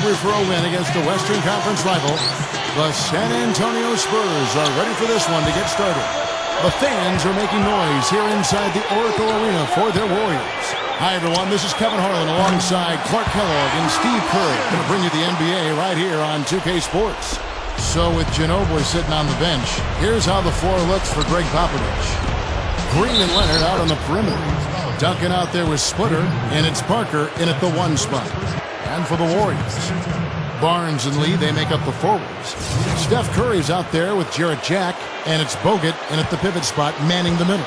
hungry for a win against the Western Conference rival. The San Antonio Spurs are ready for this one to get started. The fans are making noise here inside the Oracle Arena for their Warriors. Hi, everyone. This is Kevin Harlan alongside Clark Kellogg and Steve Kerr. Going to bring you the NBA right here on 2K Sports. So with Ginobili sitting on the bench, here's how the floor looks for Greg Popovich. Green and Leonard out on the perimeter. Duncan out there with Splitter, and it's Parker in at the 1 spot. And for the Warriors, Barnes and Lee, they make up the forwards. Steph Curry's out there with Jarrett Jack, and it's Bogut in at the pivot spot, manning the middle.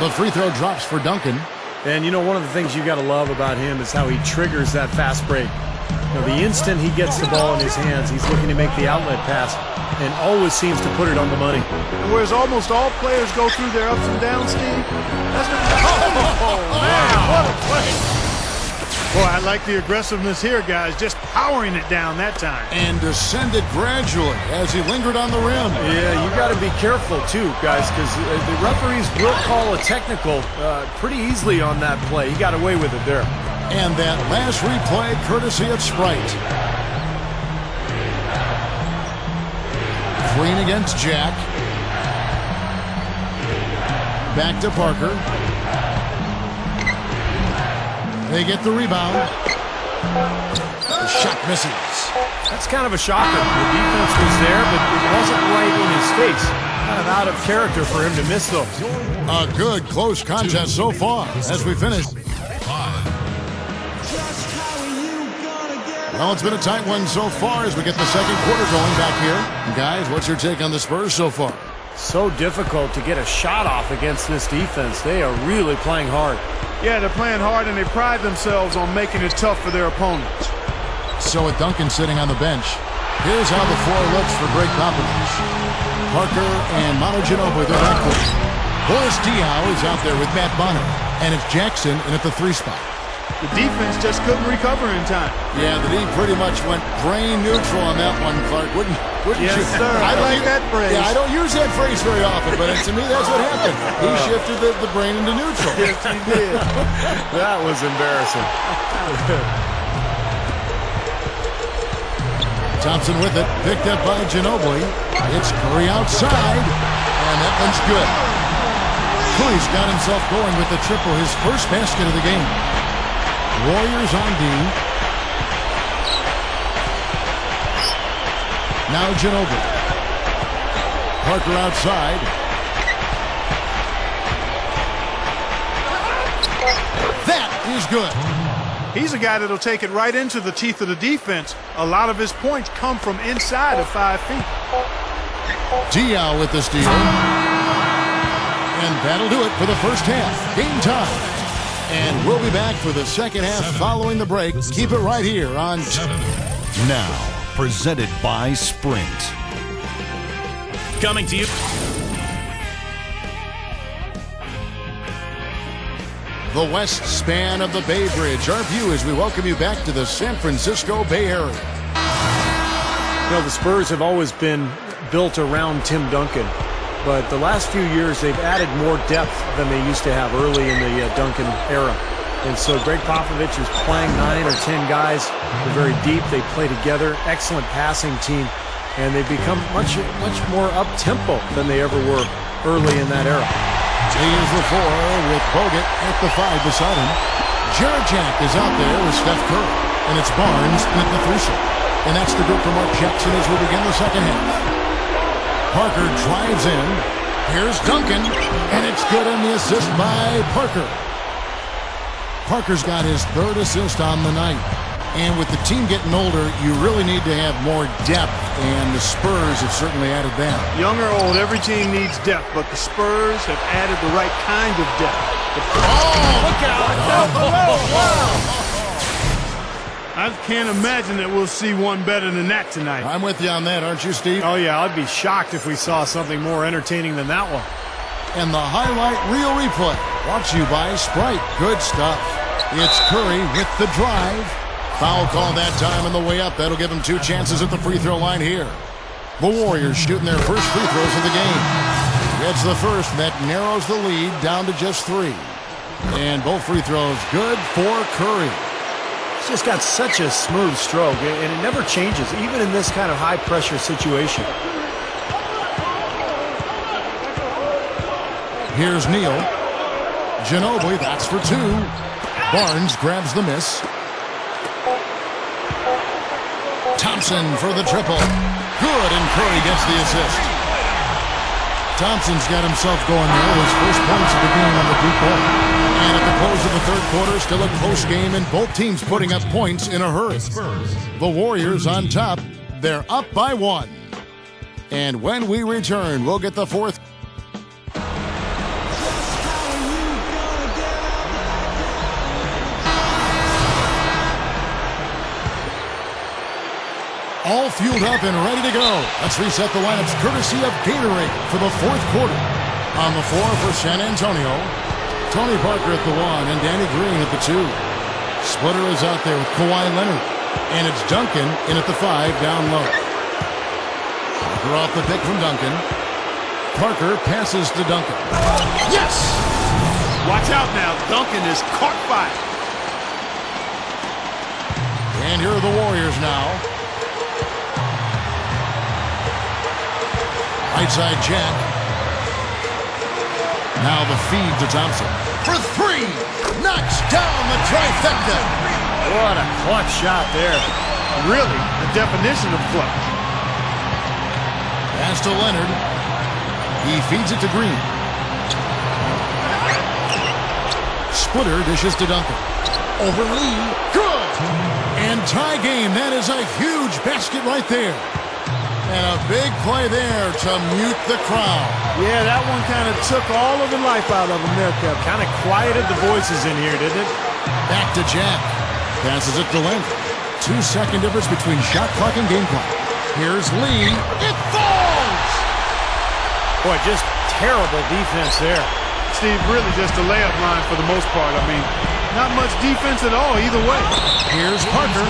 The free throw drops for Duncan. And you know, one of the things you got to love about him is how he triggers that fast break. You know, the instant he gets the ball in his hands, he's looking to make the outlet pass and always seems to put it on the money. And whereas almost all players go through their ups and downs, Steve, that's man, what a play. Boy, I like the aggressiveness here, guys, just powering it down that time. And descended gradually as he lingered on the rim. Yeah, you got to be careful, too, guys, because the referees will call a technical pretty easily on that play. He got away with it there. And that last replay courtesy of Sprite. Green against Jack. Back to Parker. They get the rebound. The shot misses. That's kind of a shocker. The defense was there, but it wasn't right in his face. Kind of out of character for him to miss those. A good close contest so far as we finish. Well, it's been a tight one so far as we get the second quarter going back here. Guys, what's your take on the Spurs so far? So difficult to get a shot off against this defense. They are really playing hard. Yeah, they're playing hard, and they pride themselves on making it tough for their opponents. So with Duncan sitting on the bench, here's how the floor looks for Greg Popovich. Parker and Manu Ginobili, they're backcourt. Boris Diaw is out there with Matt Bonner, and it's Jackson in at the 3 spot. The defense just couldn't recover in time. Yeah, the D pretty much went brain neutral on that one, Clark. Wouldn't yes, you? Sir. I like that phrase. Yeah, I don't use that phrase very often, but to me, that's what happened. He shifted the brain into neutral. Yes, he did. That was embarrassing. Thompson with it, picked up by Ginobili. It's Curry outside, and that one's good. Curry's got himself going with the triple, his first basket of the game. Warriors on D. Now Ginobili. Parker outside. That is good. He's a guy that'll take it right into the teeth of the defense. A lot of his points come from inside of 5 feet. Diaw with the steal. And that'll do it for the first half. Game time. And we'll be back for the second half following the break. Keep it right here on... Now, presented by Sprint. Coming to you. The west span of the Bay Bridge. Our view as we welcome you back to the San Francisco Bay Area. You know, the Spurs have always been built around Tim Duncan. But the last few years, they've added more depth than they used to have early in the Duncan era. And so Greg Popovich is playing 9 or 10 guys. They're very deep. They play together. Excellent passing team. And they've become much more up-tempo than they ever were early in that era. He is the 4 with Bogut at the 5 beside him. Jarrett Jack is out there with Steph Curry. And it's Barnes at the 3 slot. And that's the group for Mark Jackson as we begin the second half. Parker drives in. Here's Duncan, and it's good on the assist by Parker. Parker's got his 3rd assist on the night. And with the team getting older, you really need to have more depth, and the Spurs have certainly added that. Young or old, every team needs depth, but the Spurs have added the right kind of depth. Look out! Wow! I can't imagine that we'll see one better than that tonight. I'm with you on that, aren't you, Steve? Oh, yeah, I'd be shocked if we saw something more entertaining than that one. And the highlight reel replay brought to you by Sprite. Good stuff. It's Curry with the drive. Foul call that time on the way up. That'll give him 2 chances at the free throw line here. The Warriors shooting their first free throws of the game. Gets the first, and that narrows the lead down to just 3. And both free throws good for Curry. just got such a smooth stroke, and it never changes, even in this kind of high-pressure situation. Here's Neal. Ginobili, that's for two. Barnes grabs the miss. Thompson for the triple. Good, and Curry gets the assist. Thompson's got himself going there. His first points of the game on the deep ball. And at the close of the third quarter, still a close game, and both teams putting up points in a hurry. The Warriors on top. They're up by 1. And when we return, we'll get the fourth. All fueled up and ready to go. Let's reset the lineups courtesy of Gatorade for the fourth quarter. On the floor for San Antonio, Tony Parker at the 1 and Danny Green at the 2. Splitter is out there with Kawhi Leonard. And it's Duncan in at the 5 down low. Parker off the pick from Duncan. Parker passes to Duncan. Yes! Watch out now. Duncan is caught fire. And here are the Warriors now. Right side Jack. Now the feed to Thompson. For 3. Knocks down the trifecta. What a clutch shot there. Really, the definition of clutch. Pass to Leonard. He feeds it to Green. Splitter dishes to Duncan. Over Lee. Good. And tie game. That is a huge basket right there. And a big play there to mute the crowd. Yeah, that one kind of took all of the life out of them there, Kev. Kind of quieted the voices in here, didn't it? Back to Jack. Passes it to Leonard. 2-second difference between shot clock and game clock. Here's Lee. It falls! Boy, just terrible defense there. Steve, really just a layup line for the most part. I mean, not much defense at all either way. Here's Parker.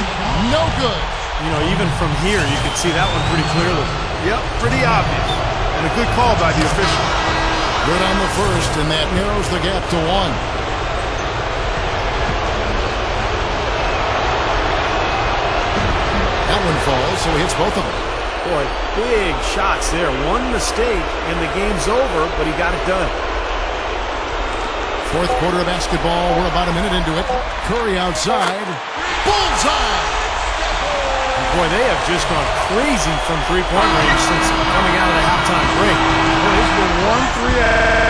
No good. You know, even from here, you can see that one pretty clearly. Yep, pretty obvious. And a good call by the official. Good on the first, and that narrows the gap to 1. That one falls, so he hits both of them. Boy, big shots there. One mistake, and the game's over, but he got it done. Fourth quarter of basketball. We're about a minute into it. Curry outside. Bullseye! Boy, they have just gone crazy from three-point range since coming out of the halftime break. Well, it's been 1-3.